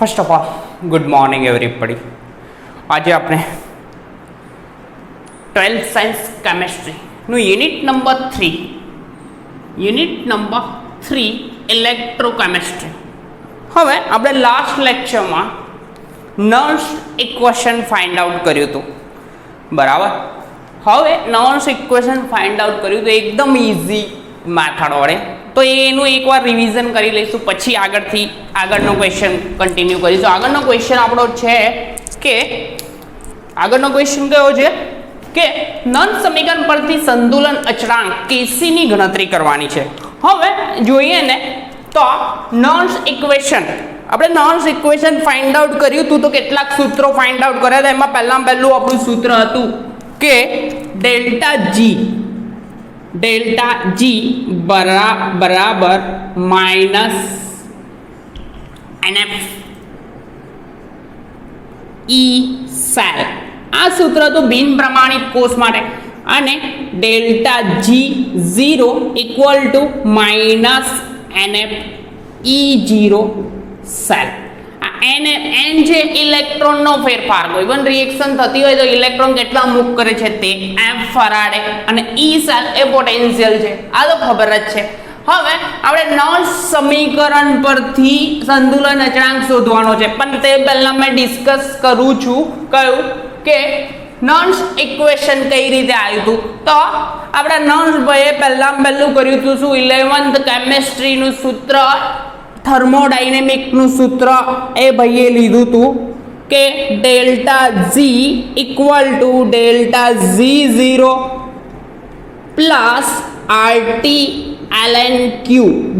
First of all good morning everybody. આજે આપણે 12th science કેમેસ્ટ્રીનું યુનિટ નંબર 3 ઇલેક્ટ્રોકેમિસ્ટ્રી. હવે આપણે લાસ્ટ લેક્ચરમાં નર્સ ઇક્વેશન ફાઇન્ડ આઉટ કર્યું હતું, બરાબર. હવે નર્સ ઇક્વેશન ફાઇન્ડ આઉટ કર્યું તો એકદમ ઇઝી મેથડ વડે, તો એનું એકવાર રિવિઝન કરી લઈશું, પછી આગળનો ક્વેશ્ચન કન્ટિન્યુ કરીશું. આગળનો ક્વેશ્ચન આપણો છે કે કે નન સમીકરણ પરથી સંતુલન અચળાંક કેસીની ગણતરી કરવાની છે. હવે જોઈએ ને તો નર્સ ઇક્વેશન ફાઇન્ડ આઉટ કર્યું હતું, તો કેટલાક સૂત્રો ફાઇન્ડ આઉટ કર્યા હતા. એમાં પહેલું આપણું સૂત્ર હતું કે ડેલ્ટા જી બરાબર માઇનસ NF E સેલ. આ સૂત્ર તો બિન પ્રમાણિત કોષ માટે, અને delta G0 equal to minus NF E0 cell. N જે ઇલેક્ટ્રોનનો ફેરફાર, કોઈ પણ રિએક્શન થતી હોય તો ઇલેક્ટ્રોન કેટલા મૂવ કરે છે તે F ફરાડે, અને ઈ સેલ એ પોટેન્શિયલ છે, આ તો ખબર જ છે. હવે આપણે નર્સ સમીકરણ પરથી સંતુલન અચળાંક શોધવાનો છે, પણ તે પહેલા મેં ડિસ્કસ કરું છું કયું કે નર્સ ઇક્વેશન કઈ રીતે આવ્યું હતું. તો આપણા નર્સ ભાઈએ પહેલું કર્યું હતું શું, 11th કેમેસ્ટ્રીનું સૂત્ર, થર્મોડાયનેમિકનું સૂત્ર એ ભાઈએ લીધું હતું કે delta G equal to delta Z0 plus RT ln Q,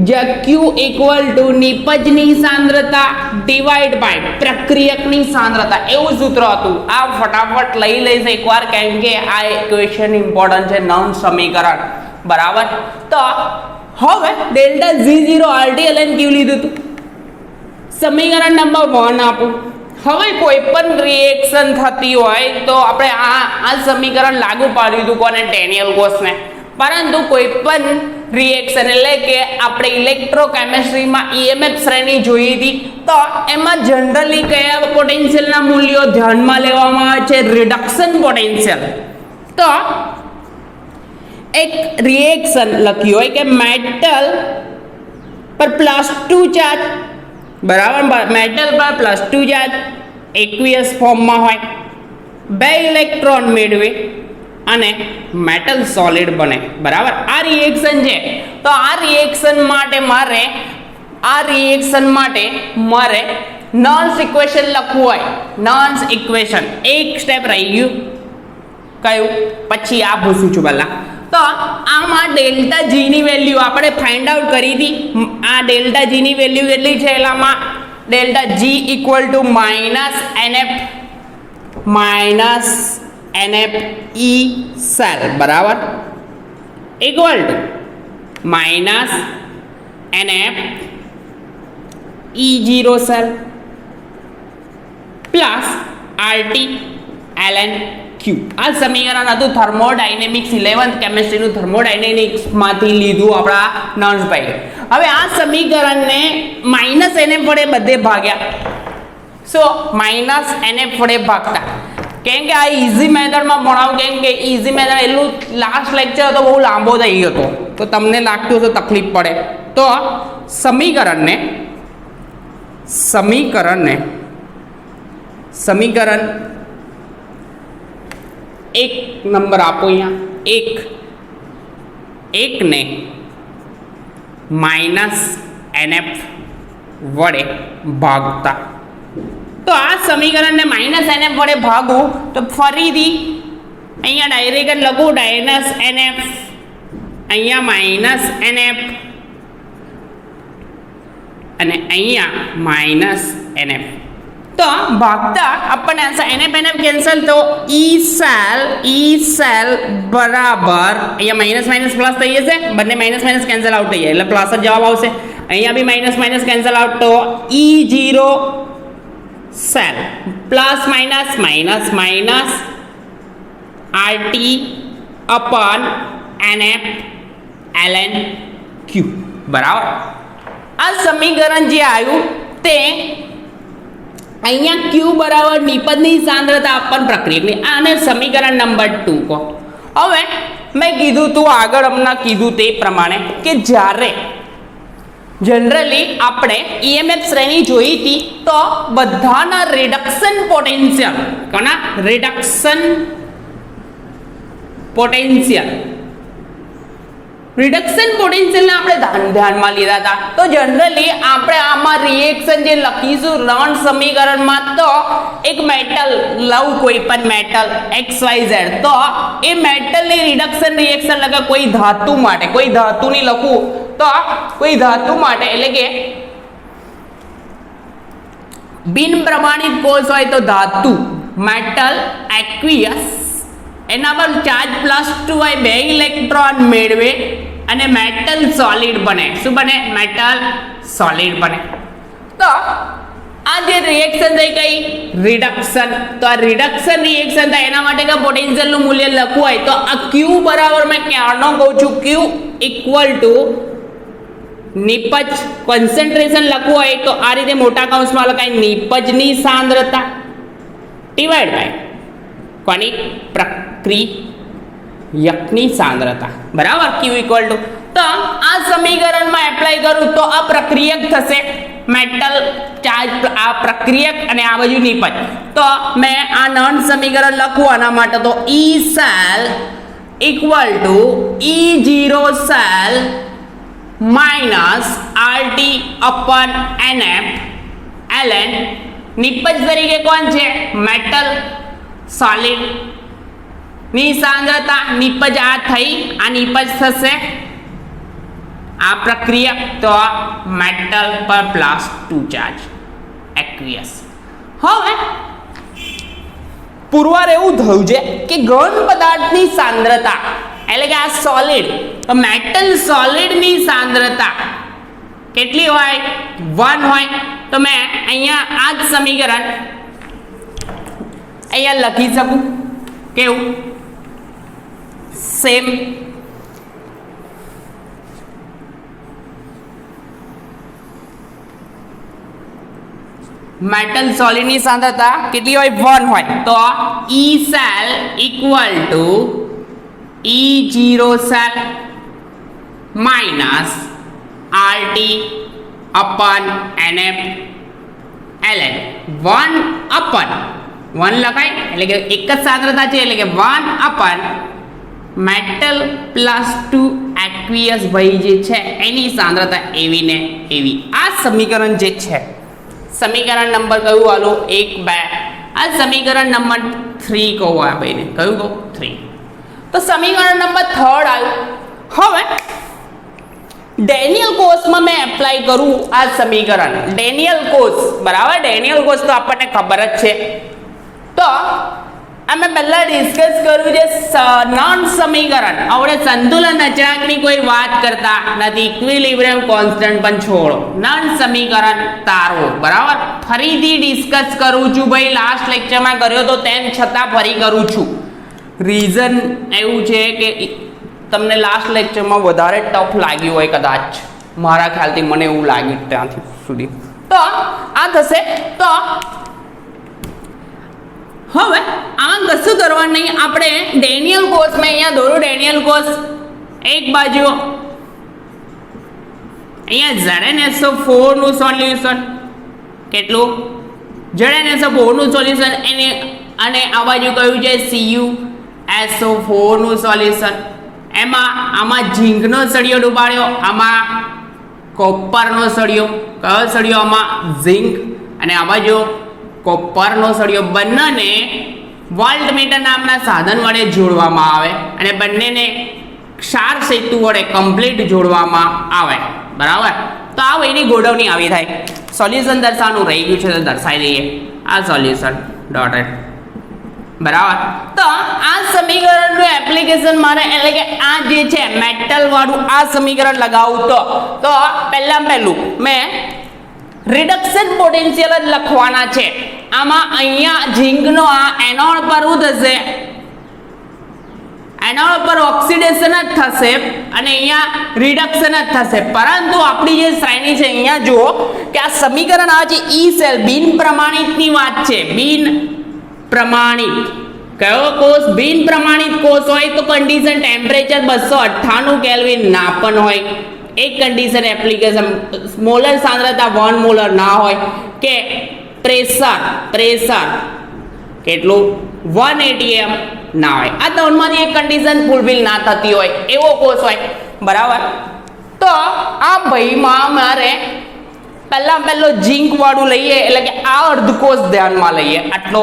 જ્યાં Q ઇક્વલ ટુ નિપજની સાંદ્રતા ડિવાઈડ બાય પ્રક્રિયકની સાંદ્રતા, એવું સૂત્ર હતું. આ ફટાફટ લઈ લઈશ એકવાર, કેમ કે આ ઇક્વેશન ઇમ્પોર્ટન્ટ છે, નર્સ સમીકરણ, બરાબર. તો હવે delta Z0 RT ln Q લીધું હતું. સમીકરણ નંબર 1 આપું. હવે કોઈ પણ રિએક્શન થતી હોય તો આપણે આ સમીકરણ લાગુ પાડ્યું હતું કોને, ડેનિયલ ગોસને. પરંતુ કોઈ પણ રિએક્શન એટલે કે આપણે ઇલેક્ટ્રોકેમિસ્ટ્રીમાં EMF શ્રેણી જોઈ હતી, તો એમાં જનરલી કયા પોટેન્શિયલના મૂલ્યો ધ્યાનમાં લેવામાં આવે છે, રિડક્શન પોટેન્શિયલ. તો એક રિએક્શન લખ્યું હોય કે મેટલ પર +2 ચાર્જ, બરાબર, મેટલ પર +2 ચાર્જ એક્વિયસ ફોર્મમાં હોય, 2 ઇલેક્ટ્રોન મેળવે અને મેટલ સોલિડ બને, બરાબર. આ રિએક્શન છે. તો આ રિએક્શન માટે મારે નર્સ ઇક્વેશન લખવું હોય, નર્સ ઇક્વેશન એક સ્ટેપ રહી ગયું, કયું, પછી આ પૂછું છું પહેલા. તો આમાં ડેલ્ટા જી ની વેલ્યુ આપણે ફાઇન્ડ આઉટ કરી હતી. આ ડેલ્ટા જી ની વેલ્યુ કેટલી છે, એટલામાં delta G equal to minus NF E cell, બરાબર, equal to minus NF E0 cell plus RT ln Q. આ સમીકરણ હતું થર્મોડાયનેમિક્સ, 11th કેમેસ્ટ્રીનું થર્મોડાયનેમિક્સમાંથી લીધું આપણા નર્સભાઈ. હવે આ સમીકરણને માઇનસ NF વડે બધે ભાગ્યા. સો માઇનસ NF વડે ભાગતા, કેમ કે આ ઇઝી મેથડમાં ભણાવું, કેમ કે ઇઝી મેથડ એટલું લાસ્ટ લેક્ચર હતો બહુ લાંબો થઈ ગયો હતો, તો તમને લાગતું હશે તકલીફ પડે. તો સમીકરણ એક નંબર આપો અહીંયા, એકને માઇનસ NF વડે ભાગતા. તો આ સમીકરણને માઇનસ NF વડે ભાગું તો ફરીથી અહીંયા ડાયરેક્ટ લખું માઇનસ NF, અહીંયા માઇનસ NF અને અહીંયા માઇનસ NF. તો ભાગતા આપણને NF કેન્સલ, તો E સેલ બરાબર, અહીંયા માઇનસ પ્લસ થઈ જશે, બંને માઇનસ કેન્સલ આઉટ થઈ જાય એટલે પ્લસ જ જવાબ આવશે. અહીંયા બી માઇનસ કેન્સલ આઉટ, તો E0 cell plus minus RT upon NF ln Q, બરાબર. આ સમીકરણ જે આવ્યું તે અહીંયા Q બરાબર નિપજની સાંદ્રતા આપણ પ્રક્રિયકની, આને સમીકરણ નંબર 2 કહો. હવે મેં કીધું તું આગળ હમણાં કીધું તે પ્રમાણે કે જ્યારે જનરલી આપણે EMF શ્રેણી જોઈ હતી તો બધાના રિડક્શન પોટેન્શિયલ, કોના રિડક્શન પોટેન્શિયલ ને આપણે ધ્યાનમાં લીધા હતા. તો જનરલી આપણે આમાં રિએક્શન જે લખીશું રણ સમીકરણમાં, તો એક મેટલ લઉં, કોઈ પણ મેટલ XYZ, તો એ મેટલની રિડક્શન રિએક્શન લગે કોઈ ધાતુ માટે, કોઈ ધાતુની લખું તો કોઈ ધાતુ માટે, એટલે કે બિન પ્રમાણિત કોષ હોય તો ધાતુ મેટલ એક્વિયસ, એના પર ચાર્જ +2 હોય, 2 ઇલેક્ટ્રોન મેળવે અને મેટલ સોલિડ બને. શું બને? મેટલ સોલિડ બને. તો આ જે રિએક્શન થઈ ગઈ રિડક્શન, તો આ રિડક્શન રિએક્શન થાય એના માટે કે પોટેન્શિયલનું મૂલ્ય લખવું હોય તો આ Q બરાબર મેં ક્યારનો કહું છું, Q ઇક્વલ ટુ નિપજ કોન્સન્ટ્રેશન લખવું હોય તો આ રીતે મોટા કૌંસમાં લખાય નિપજની સાંદ્રતા ડિવાઇડ બાય કોની? પ્રક્રિયકની સાંદ્રતા, બરાબર. Q ઇક્વલ ટુ, તો આ સમીકરણમાં એપ્લાય કરું તો આ પ્રક્રિયક થશે, મેટલ ચાર્જ આ પ્રક્રિયક અને આ બાજુ નિપજ. તો મેં આ નન સમીકરણ લખું આના માટે તો E cell equal to E0 cell minus RT અપન NF ln નિપજ તરીકે કોણ છે? મેટલ સોલિડ ની સાંદ્રતા. નિપજ આ થઈ, આ નિપજ થશે, આ પ્રક્રિયક તો મેટલ પર +2 ચાર્જ એક્વિયસ. હવે પુરવાર એવું થયું છે કે ઘન પદાર્થની સાંદ્રતા, એટલે કે આ સોલિડ, તો મેટલ સોલિડની સાંદ્રતા કેટલી હોય? 1 હોય. તો મેં અહીંયા આ જ સમીકરણ અહીંયા લખી શકું, કેવું? સેમ. મેટલ સોલિડની સાંદ્રતા કેટલી હોય? 1 હોય. તો E cell equal to E0 cell minus RT અપન NF ln 1 અપન 1 લખાય, એટલે કે એક જ સાંદ્રતા છે, એટલે કે 1 અપન મેટલ +2 એક્વિયસ ભાઈ જે છે એની સાંદ્રતા એવી ને એવી. આ સમીકરણ જે છે, સમીકરણ નંબર કયું વાલો? 1, 2. આ સમીકરણ નંબર 3 કહું આ ભાઈને, કયું કહું? 3. તો સમીકરણ નંબર 3 આવ્યું. હવે ડેનિયલ કોષમાં મેં એપ્લાય કરું આ સમીકરણ. ડેનિયલ કોષ, બરાબર. ડેનિયલ કોષ તો આપણને ખબર જ છે. તો અમે પહેલા ડિસ્કસ કર્યું છે નોન સમીકરણ. આપણે સંતુલન અચળાંકની કોઈ વાત કરતા નથી, ઇક્વિલિબ્રિયમ કોન્સ્ટન્ટ પણ છોડો, નોન સમીકરણ તારવો, બરાબર. ફરીથી ડિસ્કસ કરું છું ભાઈ, લાસ્ટ લેક્ચરમાં કર્યો તો તેમ છતાં ફરી કરું છું. રીઝન એવું છે કે તમને લાસ્ટ લેક્ચરમાં વધારે ટફ લાગ્યું હોય કદાચ, મારા ખ્યાલથી મને એવું લાગ્યું ત્યાંથી સુધી. તો આ થશે. તો હવે આમાં કશું કરવાનું નહીં, આપણે ડેનિયલ કોષ મેં અહીંયા દોરું. ડેનિયલ કોષ એક બાજુ અહીંયા ZnSO4 નું સોલ્યુશન, કેટલું? ZnSO4 નું સોલ્યુશન, એને અને આ બાજુ કયું છે? CuSO4 નું સોલ્યુશન. એમાં આમાં ઝીંકનો સળિયો ડૂબાડ્યો, આમાં કોપરનો સળિયો. કયો સળિયો? આમાં ઝીંક, અને આ બાજુ કોપરનો સળિયો. બંનેને વોલ્ટમીટર નામના સાધન વડે જોડવામાં આવે અને બંનેને ક્ષાર સેતુ વડે કમ્પ્લીટ જોડવામાં આવે, બરાબર. તો આ એની ગોઠવણી આવી થાય. સોલ્યુશન દર્શાવવાનું રહી ગયું છે તો દર્શાવી દઈએ. આ સોલ્યુશન ડોટેડ, બરાબર. તો આ સમીકરણનું એપ્લિકેશન મારે, એટલે કે આ જે છે મેટલ વાળું આ સમીકરણ લગાવું તો પહેલું મેં રિડક્શન પોટેન્શિયલ જ લખવાના છે. આમાં અહીંયા ઝીંકનો આ એનોડ પર શું થશે? એના ઉપર ઓક્સિડેશન જ થશે અને અહીંયા રિડક્શન જ થશે. પરંતુ આપણી જે શ્રેણી છે અહીંયા જુઓ કે આ સમીકરણ આવે છે ઈ સેલ બિન પ્રમાણિતની વાત છે. બિન પ્રમાણિત કયો કોષ? બિન પ્રમાણિત કોષ હોય તો કન્ડિશન ટેમ્પરેચર 298 કેલ્વિન ના પણ હોય. એક કન્ડિશન એપ્લિકેશન મોલર સાંદ્રતા 1 મોલર ના હોય કે પ્રેશર કેટલું 180 એમ ના હોય. આ ત્રણમાંથી એક કન્ડિશન ફૂલફિલ ના થતી હોય એવો કોષ હોય. બરાબર. તો આ ભાઈમાં મારે પહેલો ઝીંક વાળું લઈએ એટલે કે આ અર્ધકોષ ધ્યાનમાં લઈએ. આટલો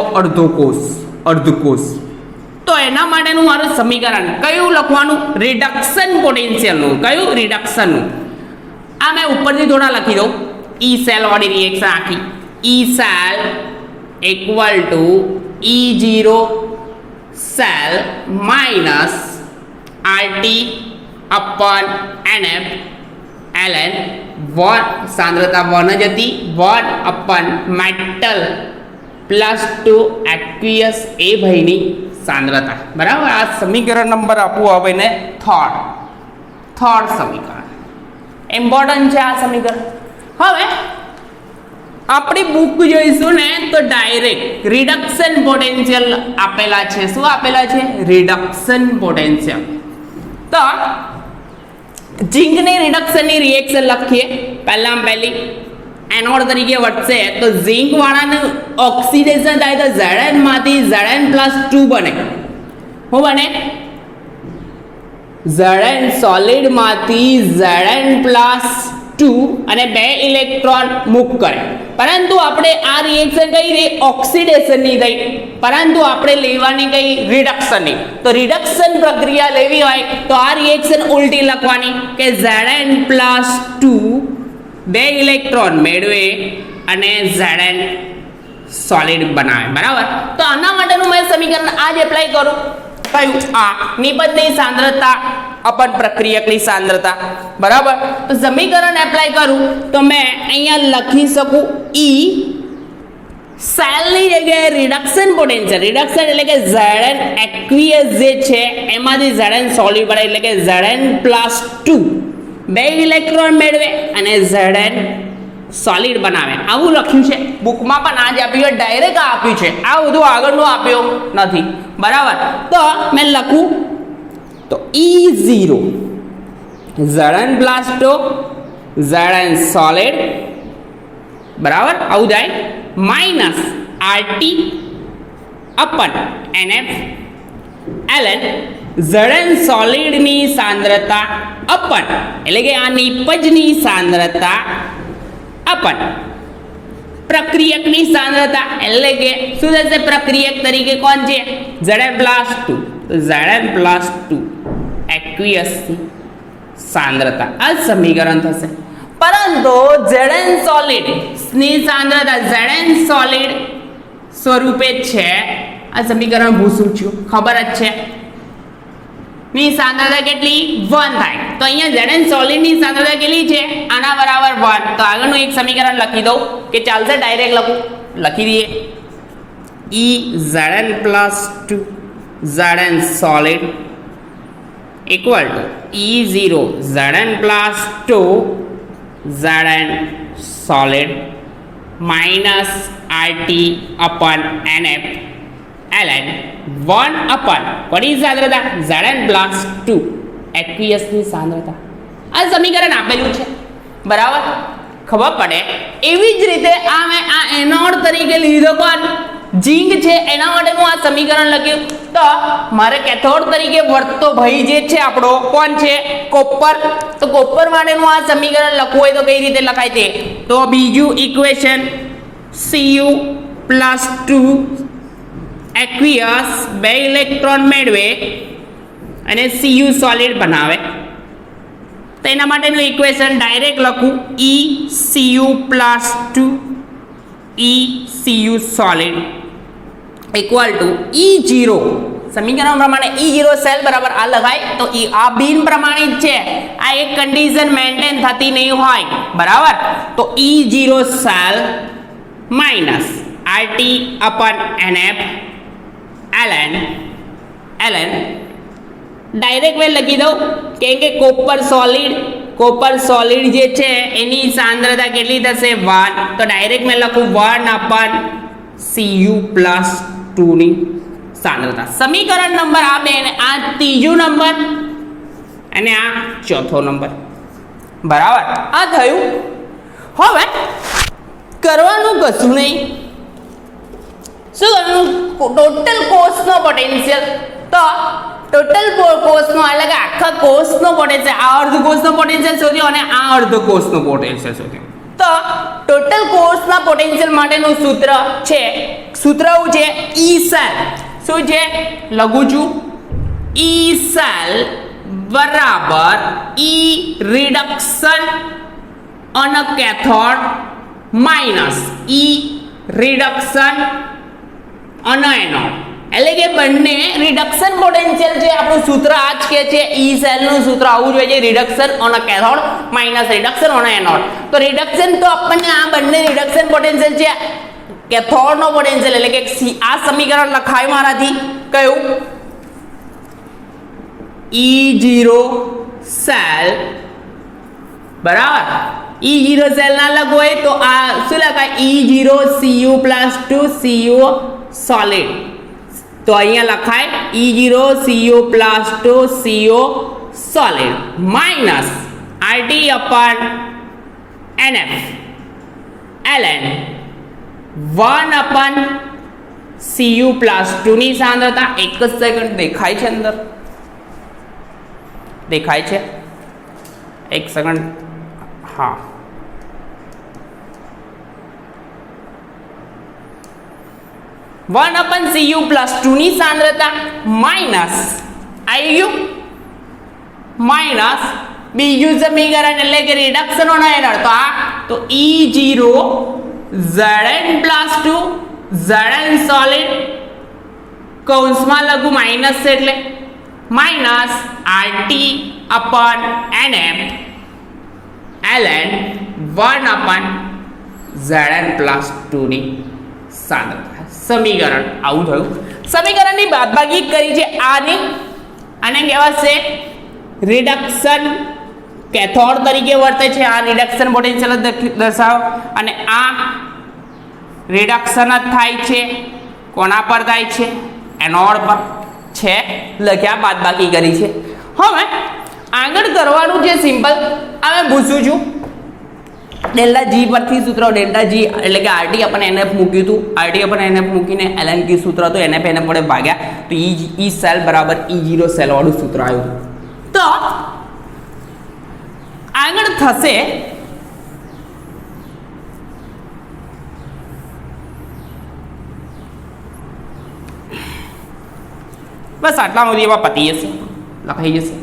અર્ધકોષ. તો એના માટેનું મારું સમીકરણ કયું લખવાનું? રિડક્શન પોટેન્શિયલનું. કયું? રિડક્શનનું. આ મેં ઉપરથી થોડા લખી દઉં. ઈ સેલ વાળી રિએક્શન આખી. E cell equal to E0 cell minus RT upon NF ln 1 સાંદ્રતા 1 જ હતી 1 upon મેટલ પ્લસ 2 એક્વિયસ એ ભાઈની સાંદ્રતા. બરાબર. આ સમીકરણ નંબર આપવું હવે ને થર્ડ સમીકરણ ઇમ્પોર્ટન્ટ છે આ સમીકરણ. હવે આપણી બુક જોઈશું ને તો ડાયરેક્ટ રિડક્શન પોટેન્શિયલ આપેલા છે. શું આપેલા છે? Reduction potential. તો ઝીંકની રિડક્શનની રિએક્શન લખીએ. પહેલી એનોડ તરીકે વધશે તો ઝીંક વાળાનું ઓક્સિડેશન થાય તો Zn માંથી Zn+2 બને. શું બને? Zn સોલિડ માંથી Zn+2 અને 2 ઇલેક્ટ્રોન મુક્ત કરે. પરંતુ આપણે આ રિએક્શન કઈ રહી? ઓક્સિડેશનની થઈ. પરંતુ આપણે લેવાની કઈ? રિડક્શનની. તો રિડક્શન પ્રક્રિયા લેવી હોય તો આ રિએક્શન ઉલટી લખવાની કે Zn+2 2 ઇલેક્ટ્રોન મેળવે અને Zn સોલિડ બનાવે. બરાબર. તો આના માટેનું મેં સમીકરણ આ જ એપ્લાય કરું. કયું? આ નિબંધની સાંદ્રતા અપન પ્રક્રિયકની સાંદ્રતા. બરાબર. તો સમીકરણ એપ્લાય કરું તો મેં અહીંયા લખી શકું ઈ સેલની જગ્યાએ રિડક્શન પોટેન્શિયલ. રિડક્શન એટલે કે Zn એક્વિયસ જે છે એમાંથી Zn સોલિડ બને એટલે કે Zn+2 2 ઇલેક્ટ્રોન મેળવે અને Zn સોલિડ બનાવે. આવું લખ્યું છે બુકમાં પણ આ જ આપ્યું. ડાયરેક્ટ આ આપ્યું છે. આ બધું આગળનું આપ્યું નથી. બરાબર. તો મેં લખું તો E0 Zn+2 Zn સોલિડ. બરાબર. આવું જાય minus RT upon NF ln Zn સોલિડની સાંદ્રતા અપન એટલે કે આ નિપજની સાંદ્રતા અપન પ્રક્રિયકની સાંદ્રતા એટલે કે શું થશે? પ્રક્રિયક તરીકે કોણ છે? Zn+2. તો Zn+2 એક્વિયસની સાંદ્રતા. આ સમીકરણ થશે. પરંતુ Zn સોલિડ ની સાંદ્રતા Zn સોલિડ સ્વરૂપે છે. આ સમીકરણ ભૂસૂચ્યું ખબર જ છે. ની સાંદ્રતા કેટલી? 1 થાય. તો અહીંયા Zn સોલિડ ની સાંદ્રતા કેટલી છે? આના બરાબર 1. તો આગળનું એક સમીકરણ લખી દઉં કે ચાલશે? ડાયરેક્ટ લખી દઈએ. E Zn+2 Zn solid equal to E0 Zn+2 Zn solid minus RT upon NF ln 1 upon what is સાંદ્રતા? Zn+2 એક્વિયસની સાંદ્રતા. આ સમીકરણ આપેલું છે. બરાબર. ખબર પડે એવી જ રીતે આ મેં આ એનોડ તરીકે લીધો કોણ? ઝીંક છે. એના માટેનું આ સમીકરણ લખ્યું. તો મારે કેથોડ તરીકે વર્તતો ભાઈ જે છે આપણો કોણ છે? કોપર. તો કોપર માટેનું આ સમીકરણ લખવું હોય તો કઈ રીતે લખાય તે? તો બીજું ઇક્વેશન Cu+2 એક્વિયસ 2 ઇલેક્ટ્રોન મેળવે અને Cu સોલિડ બનાવે. તો એના માટેનું ઇક્વેશન ડાયરેક્ટ લખું ECU+2 ECU solid equal to E0. સમીકરણ પ્રમાણે E0 સેલ બરાબર આ લગાય તો આ બિન પ્રમાણિત છે. આ એક કન્ડિશન મેન્ટેન થતી નહીં હોય. બરાબર. તો E0 cell minus RT upon NF ln direct મેં લખી દઉં કેમ કે કોપર સોલિડ જે છે એની સાંદ્રતા કેટલી થશે 1, તો ડાયરેક્ટ મેં લખું 1/Cu+2 ની સાંદ્રતા. સમીકરણ નંબર આ બે ને આ ત્રીજો નંબર અને આ ચોથો નંબર. બરાબર, આ થયું. હવે કરવાનું કશું નહીં, શું કરવાનું? ટોટલ કોષનો પોટેન્શિયલ. તો ટોટલ કોષનો એટલે કે આખા કોષનો પોટેન્શિયલ, આ અર્ધ કોષનો પોટેન્શિયલ શોધ્યો અને આ અર્ધ કોષનો પોટેન્શિયલ શોધ્યો. તો ટોટલ કોષના પોટેન્શિયલ માટેનું સૂત્ર છે, સૂત્ર શું છે? E cell. શું છે? લખું છું E સેલ બરાબર E reduction on cathode minus E reduction on anode. એટલે કે બંને રિડક્શન પોટેન્શિયલ છે. આપણું સૂત્ર આ જ કે છે, E સેલનું સૂત્ર આવું જોઈએ છે, reduction on cathode minus reduction on anode. તો રિડક્શન તો આપણને આ બંને રિડક્શન પોટેન્શિયલ છે, કેથોડનો પોટેન્શિયલ એટલે કે આ સમીકરણ લખાય મારાથી કયું E0 સેલ બરાબર. E0 સેલ ના લખવો હોય તો આ શું લખાય? E0 Cu+2 Cu solid. તો અહીંયા લખાય E0 Cu+2 Cu solid minus RT/NF ln 1/Cu+2 ની સાંદ્રતા. એક જ સેકન્ડ, દેખાય છે અંદર? દેખાય છે? એક સેકન્ડ. હા, Cu+2 ની સાંદ્રતા માઇનસ આવી ગયું માઇનસ બીજું સમીકરણ એટલે કે રિડક્શન ઓન એનોડ. તો આ તો E0 Zn+2 Zn સોલિડ કૌંસમાં લખું માઇનસ એટલે માઇનસ RT/NF ln 1/Zn+2 ની સાંદ્રતા. સમીકરણ આવું થયું. સમીકરણની બાદબાકી કરી છે આની, આને કહેવાશે રિડક્શન કેથોડ તરીકે વર્તે છે. આ રિડક્શન પોટેન્શિયલ દર્શાવો અને આ રિડક્શન જ થાય છે. કોના પર થાય છે? એનોડ પર છે. લખ્યા, બાદબાકી કરી છે. હવે આગળ કરવાનું છે સિમ્પલ. હવે પૂછું છું ΔG પરથી સૂત્ર, ΔG એટલે કે RT/NF મૂક્યું હતું, RT/NF મૂકીને ln સૂત્ર હતું, NF વડે ભાગ્યા તો E સેલ બરાબર E0 સેલ વાળું સૂત્ર આવ્યું. તો આગળ થશે બસ આટલા સુધી એમાં પતી જશે, લખાઈ જશે.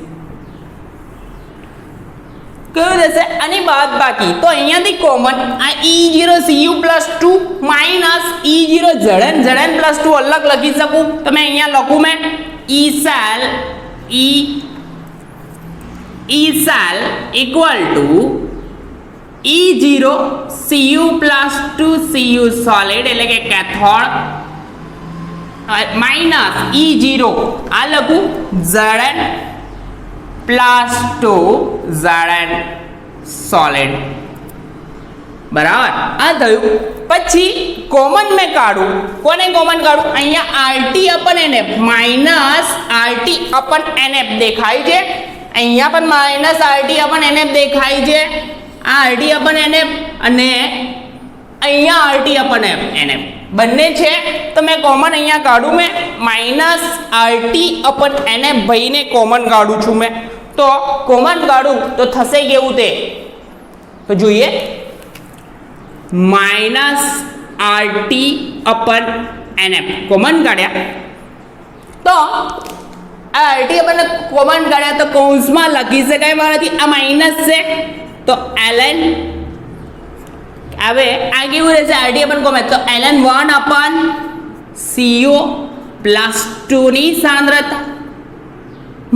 કયું રહેશે? આની બાદ બાકી. તો અહીંયાથી કોમન આ E0 Cu+2 minus E0 Zn+2 અલગ લખી શકું. તમે અહીંયા લખું મેં E cell equal to E0 Cu+2 Cu solid એટલે કે કેથોડ માઇનસ E0 આ લખું Zn+2 Zn સોલિડ. બરાબર, આ થયું. પછી કોમન મેં કાઢું. કોને કોમન કાઢું? અહીંયા RT/NF માઇનસ RT/NF દેખાય છે. અહીંયા પણ માઇનસ RT/NF દેખાય છે. આ RT/NF અને અહીંયા RT/NF બંને છે. તો મેં કોમન અહીંયા કાઢું. મેં માઇનસ RT/NF ભાઈને કોમન કાઢું છું મેં. તો કોમન કાઢું તો થશે કેવું તે તો જોઈએ. માઇનસ RT/NF કોમન કાઢ્યા તો આ RT/NF કોમન કાઢ્યા તો કૌંસમાં લખી શકાય મારાથી. આ માઇનસ છે તો ln હવે આ કેવું રહેશે? RT/NF કોમન તો ln 1/Cu+2 ની સાંદ્રતા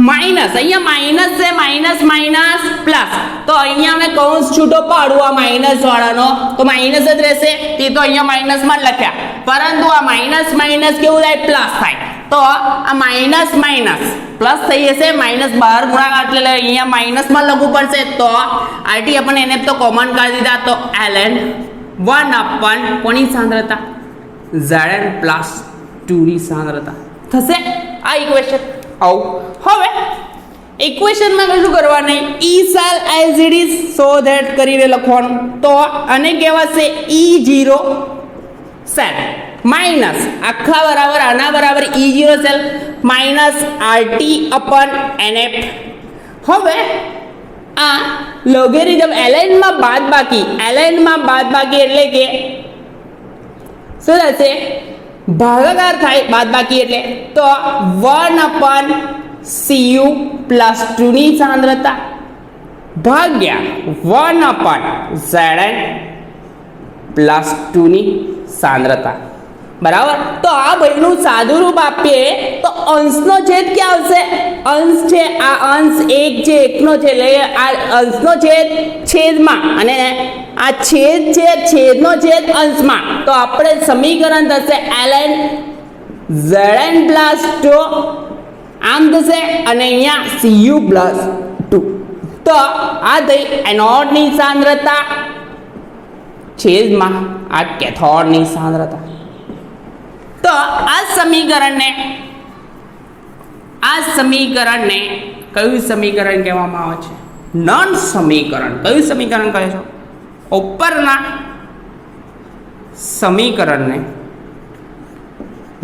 માઇનસ અહીંયા માઇનસ છે, માઇનસ માઇનસ પ્લસ. તો અહીંયા મેં કૌંસ છૂટો પાડું આ માઇનસ વાળાનો તો માઇનસ જ રહેશે. તે તો અહીંયા માઇનસમાં જ લખ્યા, પરંતુ આ માઇનસ માઇનસ કેવું થાય? પ્લસ થાય. તો આ માઇનસ માઇનસ પ્લસ થઈ જશે, માઇનસ બહાર ગુણાકાર એટલે અહીંયા માઇનસમાં લખવું પડશે. તો આરટી આપણે એને તો કોમન કરી દીધા, તો ln 1 કોની સાંદ્રતા Zn પ્લસ 2 ની સાંદ્રતા થશે આ ઇક્વેશન. આવું હવે ઇક્વેશનમાં કશું કરવા નહીં, E cell as it is so that કરીને લખવાનું. તો આને કહેવાશે E0 સેલ માઇનસ આખા બરાબર આના બરાબર E0 cell minus RT અપન NF. હવે આ લોગેરિધમ ln માં બાદબાકી એટલે કે શું થશે, ભાગાકાર થાય બાદબાકી એટલે, તો 1 અપન Cu પ્લસ 2 ની સાંદ્રતા ભાગ્યા 1 અપન Zn પ્લસ 2 ની સાંદ્રતા. બરાબર. તો આ ભાઈનું સાદું રૂપ આપીએ તો અંશનો છેદ ક્યાં આવશે, અંશ છે આ અંશ 1 છે, 1 નો છે એટલે આ અંશનો છેદ છેદમાં અને આ છેદ છે છેદનો છેદ અંશમાં. તો આપણે સમીકરણ થશે ln Zn પ્લસ 2 આમ થશે અને અહીંયા Cu પ્લસ 2. તો આ થઈ એનોડની સાંદ્રતા છેદમાં આ કેથોડની સાંદ્રતા. તો આ સમીકરણને કયું સમીકરણ કહેવામાં આવે છે, નન સમીકરણ. કયું સમીકરણ કહે છે, ઉપરના સમીકરણને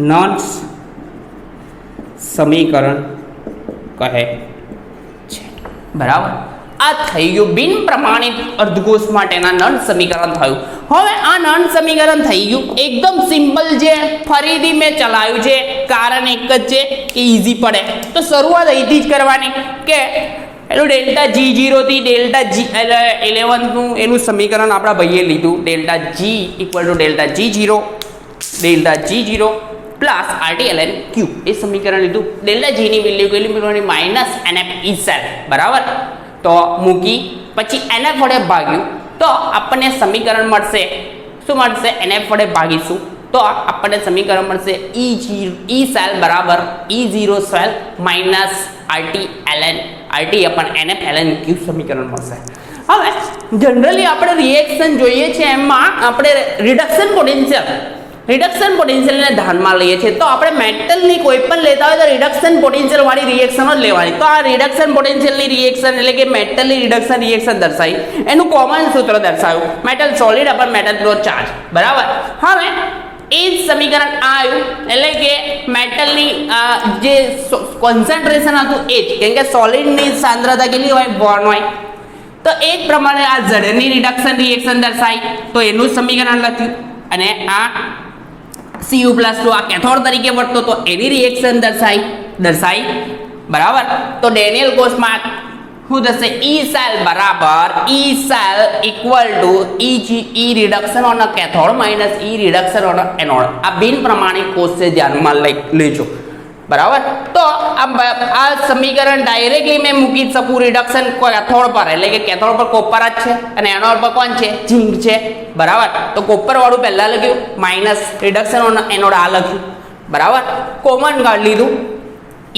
નન સમીકરણ કહે છે. બરાબર. આ થઈ ગયું બિન પ્રમાણિત અર્ધકોષ માટેના નન સમીકરણ થયું. હવે આ નન સમીકરણ થઈ ગયું એકદમ સિમ્પલ છે, ફરીથી મેં ચલાવ્યું છે, કારણ એક જ છે કે ઈઝી પડે. તો શરૂઆત અહીંથી જ કરવાની કે એનું ડેલ્ટા G0 થી ડેલ્ટા G11 નું એનું સમીકરણ આપણા ભાઈએ લીધું, delta G equal to delta G0 plus RT ln Q એ સમીકરણ લીધું. ડેલ્ટા G ની વેલ્યુ કેટલી મૂકવાની, માઇનસ NF E સેલ. બરાબર. તો મૂકી પછી NF વડે ભાગ્યું તો આપણને સમીકરણ મળશે, શું મળશે, NF વડે ભાગીશું તો આપણને સમીકરણ મળશે E સેલ બરાબર E0 cell minus RT અપન NF ln Q સમીકરણ મળશે. હવે જનરલી આપણે રિએક્શન જોઈએ છે એમાં આપણે રિડક્શન પોટેન્શિયલને ધ્યાનમાં લઈએ છીએ. તો આપણે મેટલની કોઈ પણ લેતા હોય તો રિડક્શન પોટેન્શિયલ વાળી રિએક્શન જ લેવાની. તો આ રિડક્શન પોટેન્શિયલની રિએક્શન એટલે કે મેટલની રિડક્શન રિએક્શન દર્શાવી એનું કોમન સૂત્ર દર્શાવ્યું, metal solid upon metal plus charge. બરાબર. હવે એ જ સમીકરણ આવ્યું એટલે કે મેટલની જે કોન્સન્ટ્રેશન હતું એ જ, કેમ કે સોલિડની સાંદ્રતા કેટલી હોય, 1 હોય. તો એ જ પ્રમાણે આ ઝડની રિડક્શન રિએક્શન દર્શાવી તો એનું સમીકરણ લખ્યું અને આ Cu પ્લસ 2 આ કેથોડ તરીકે વર્તતો તો એની રિએક્શન દર્શાઈ. બરાબર. તો ડેનિયલ કોષમાં શું થશે, E સેલ બરાબર E cell equal two E reduction on cathode minus E reduction on anode. આ બિન પ્રમાણિક કોષ છે, ધ્યાનમાં લેજો. બરાબર. તો આ સમીકરણ ડાયરેક્ટલી મેં મૂકી શકું રિડક્શન કેથોડ પર, એટલે કે કેથોડ પર કોપર જ છે અને એનોડ પર કોણ છે, ઝીંક છે. બરાબર. તો કોપર વાળું પહેલા લખ્યું, માઇનસ રિડક્શન ઓન એનોડ આ લખ્યું. બરાબર. કોમન કાઢી લીધું,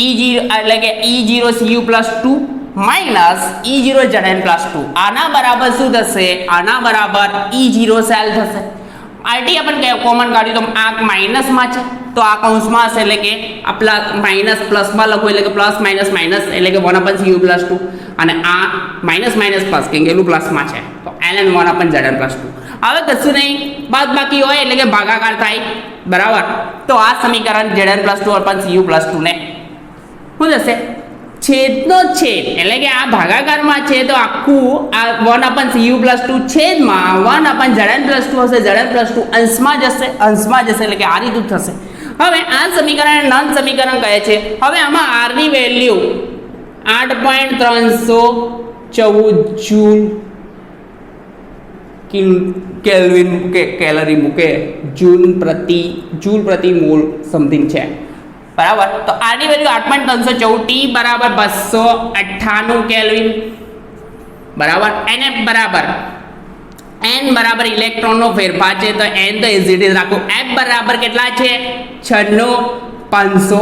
E0 એટલે કે E0 Cu plus 2 minus E0 Zn plus 2. આના બરાબર શું થશે, આના બરાબર E0 સેલ થશે. RT આપણે કોમન કાઢ્યું તો આ માઇનસમાં છે તો આ કૌંસમાં હશે એટલે કે આ માઇનસ પ્લસમાં લખો એટલે કે પ્લસ માઇનસ માઇનસ એટલે કે 1 અપન Cu પ્લસ 2 અને આ માઇનસ માઇનસ પ્લસ કેમ કે એનું પ્લસમાં છે તો ln 1 અપન Zn પ્લસ 2. હવે કશું નહીં, બાદ બાકી હોય એટલે કે ભાગાકાર થાય. બરાબર. તો આ સમીકરણ Zn પ્લસ 2 અપન Cu પ્લસ 2 ને શું થશે, છેદનો છેદ એટલે કે આ ભાગાકારમાં છે તો આખું આ 1 અપન Cu પ્લસ 2 છેદમાં 1 અપન Zn પ્લસ 2 હશે, Zn પ્લસ 2 અંશમાં જશે એટલે કે આ રીતું થશે. હવે આ સમીકરણ નન સમીકરણ કહે છે. હવે આમાં R ની વેલ્યુ 8.314 જૂલ કેલ્વિન કેલરી મૂકે, જૂલ પ્રતિ મોલ સમથિંગ છે. બરાબર. તો આની વેલ્યુ 8.314, T બરાબર 298 કેલ્વિન. બરાબર. NF બરાબર n બરાબર ઇલેક્ટ્રોનનો ફેરફાર છે તો n તો એઝ ઇટ ઇઝ રાખો. F બરાબર કેટલા છે, 96 500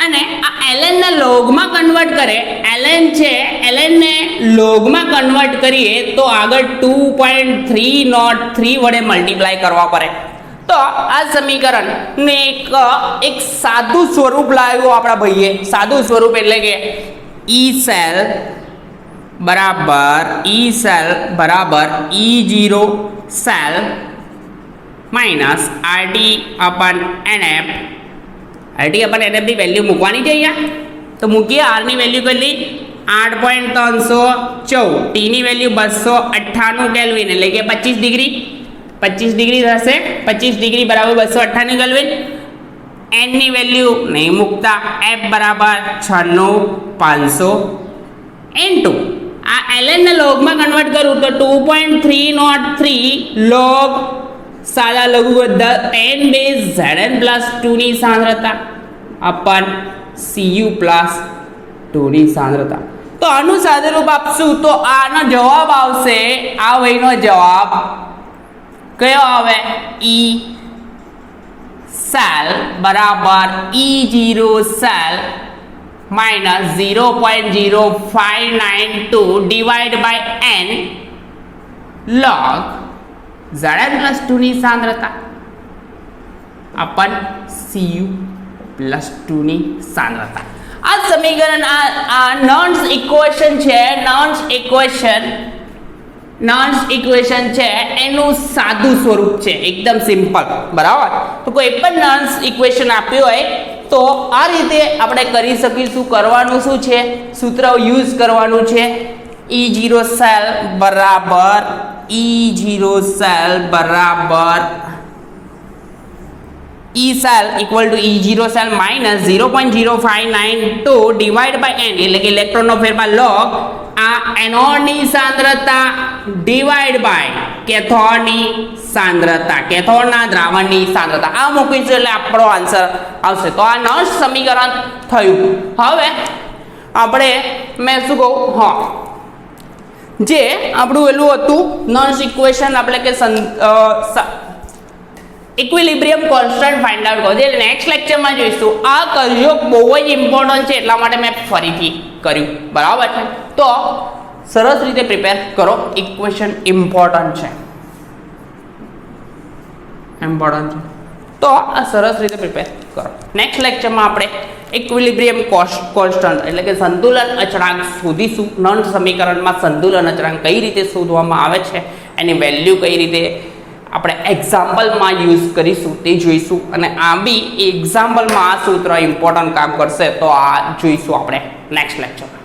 અને આ ln ને લોગમાં કન્વર્ટ કરે, ln છે ln ને લોગમાં કન્વર્ટ કરીએ તો આગળ 2.303 વડે મલ્ટીપ્લાય કરવા પડે. તો આ સમીકરણને એક સાદું સ્વરૂપ લાવ્યો આપણા ભાઈએ. સાદું સ્વરૂપ એટલે કે ઈ સેલ બરાબર E0 cell minus RT અપન NF. RT અપન NF ની વેલ્યુ મૂકવાની છે અહીંયા, તો મૂકીએ. R ની વેલ્યુ કેટલી? 8.314, T ની વેલ્યુ 298 કેલ્વિન એટલે કે 25 ડિગ્રી. 25 ડિગ્રી થશે, 25 ડિગ્રી બરાબર 298 કેલ્વિન. n ની વેલ્યુ નહીં મૂકતા, f બરાબર 96500 n2. આ ln ને લોગમાં કન્વર્ટ કરું તો 2.303 લોગ સાદા લઘુ 10 બેઝ Zn પ્લસ 2 ની સાંદ્રતા અપન Cu પ્લસ 2 ની સાંદ્રતા. તો આનું સાદુરૂપ આપશું તો આનો જવાબ આવશે, આ વયનો જવાબ કયો આવે? E સેલ બરાબર E0 cell minus 0.0592 divide by n log Zn plus 2 ની સાંદ્રતા અપન Cu પ્લસ 2 ની સાંદ્રતા. આ સમીકરણ આ નોન્સ ઇક્વેશન છે. નોન્સ ઇક્વેશન છે એનું સાદું સ્વરૂપ છે, એકદમ સિમ્પલ. બરાબર, તો કોઈ પણ નોન્સ ઇક્વેશન આપ્યું હોય તો આ રીતે આપણે કરી શકીશું. કરવાનું શું છે? સૂત્ર યુઝ કરવાનું છે. E0 સેલ બરાબર E cell equal to E0 cell minus 0.0592 divide by n એટલે કે ઇલેક્ટ્રોનનો ફેરફાર log આ એનોડની સાંદ્રતા ડિવાઈડ બાય કેથોડની સાંદ્રતા, કેથોડના દ્રાવણની સાંદ્રતા. આ મૂકીશું એટલે આપણો આન્સર આવશે. તો આ નોન્સ સમીકરણ થયું. હવે આપણે મેં શું કહું, હા, જે આપણું એલું હતું નોન્સ ઇક્વેશન આપણે કે ઇક્વિલિબ્રિયમ કોન્સ્ટન્ટ ફાઇન્ડ આઉટ કરો. એટલે નેક્સ્ટ લેક્ચરમાં જોઈશું. આ કરજો, બહુ જ ઇમ્પોર્ટન્ટ છે, એટલા માટે મેં ફરીથી કર્યું. બરાબર છે, તો સરસ રીતે પ્રિપેર કરો. ઇક્વેશન ઇમ્પોર્ટન્ટ છે, તો આ સરસ રીતે પ્રિપેર કરો. નેક્સ્ટ લેક્ચરમાં આપણે ઇક્વિલિબ્રિયમ કોન્સ્ટન્ટ એટલે કે સંતુલન અચળાંક શોધીશું. નોન્સ સમીકરણમાં સંતુલન અચળાંક કઈ રીતે શોધવામાં આવે છે, એની વેલ્યુ કઈ રીતે આપણે એક્ઝામ્પલમાં યુઝ કરીશું તે જોઈશું. અને આ બી એક્ઝામ્પલમાં આ સૂત્ર ઇમ્પોર્ટન્ટ કામ કરશે, તો આ જોઈશું આપણે નેક્સ્ટ લેક્ચરમાં.